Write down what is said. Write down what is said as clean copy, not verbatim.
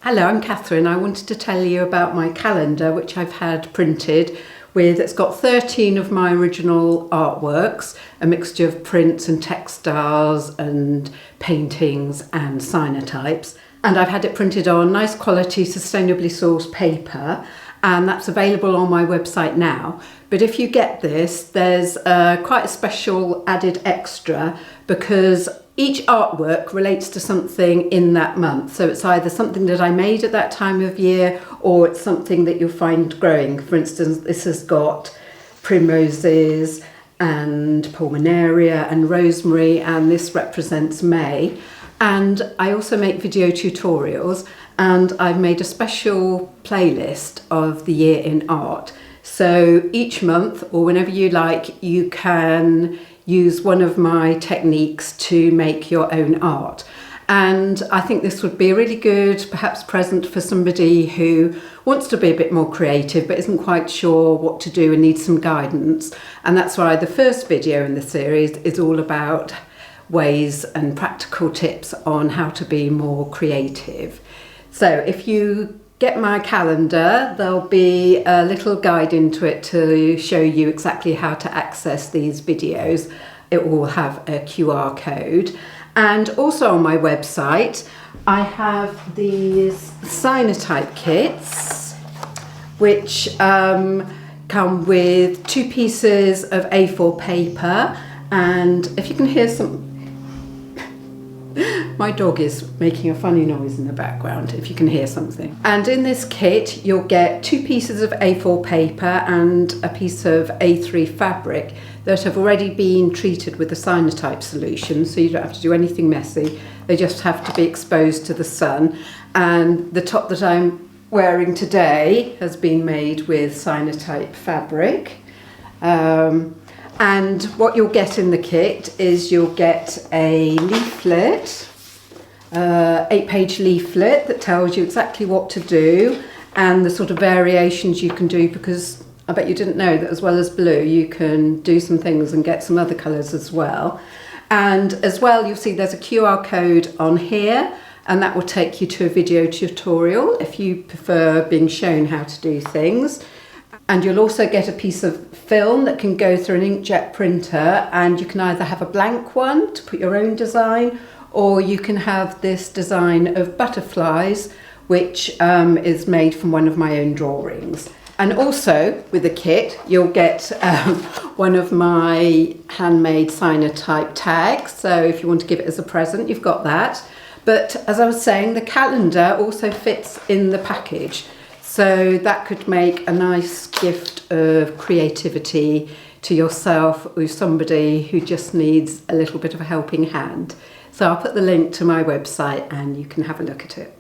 Hello, I'm Catherine. I wanted to tell you about my calendar, which I've had printed it's got 13 of my original artworks, a mixture of prints and textiles and paintings and cyanotypes. And I've had it printed on nice quality, sustainably sourced paper, and that's available on my website now. But if you get this, there's quite a special added extra because each artwork relates to something in that month. So it's either something that I made at that time of year or it's something that you'll find growing. For instance, this has got primroses and pulmonaria and rosemary, and this represents May. And I also make video tutorials, and I've made a special playlist of the year in art. So each month, or whenever you like, you can use one of my techniques to make your own art. And I think this would be a really good, perhaps, present for somebody who wants to be a bit more creative but isn't quite sure what to do and needs some guidance. And that's why the first video in the series is all about ways and practical tips on how to be more creative. So if you get my calendar, there'll be a little guide into it to show you exactly how to access these videos. It will have a QR code. And also on my website, I have these cyanotype kits, which come with 2 pieces of A4 paper. And if you can hear my dog is making a funny noise in the background, if you can hear something. And in this kit, you'll get 2 pieces of A4 paper and a piece of A3 fabric that have already been treated with a cyanotype solution, so you don't have to do anything messy. They just have to be exposed to the sun. And the top that I'm wearing today has been made with cyanotype fabric. And what you'll get in the kit is you'll get a leaflet, 8-page leaflet that tells you exactly what to do and the sort of variations you can do, because I bet you didn't know that as well as blue you can do some things and get some other colours as well. And as well, you'll see there's a QR code on here, and that will take you to a video tutorial if you prefer being shown how to do things. And you'll also get a piece of film that can go through an inkjet printer, and you can either have a blank one to put your own design, or you can have this design of butterflies, which is made from one of my own drawings. And also with the kit, you'll get one of my handmade cyanotype tags. So if you want to give it as a present, you've got that. But as I was saying, the calendar also fits in the package. So that could make a nice gift of creativity to yourself or somebody who just needs a little bit of a helping hand. So I'll put the link to my website and you can have a look at it.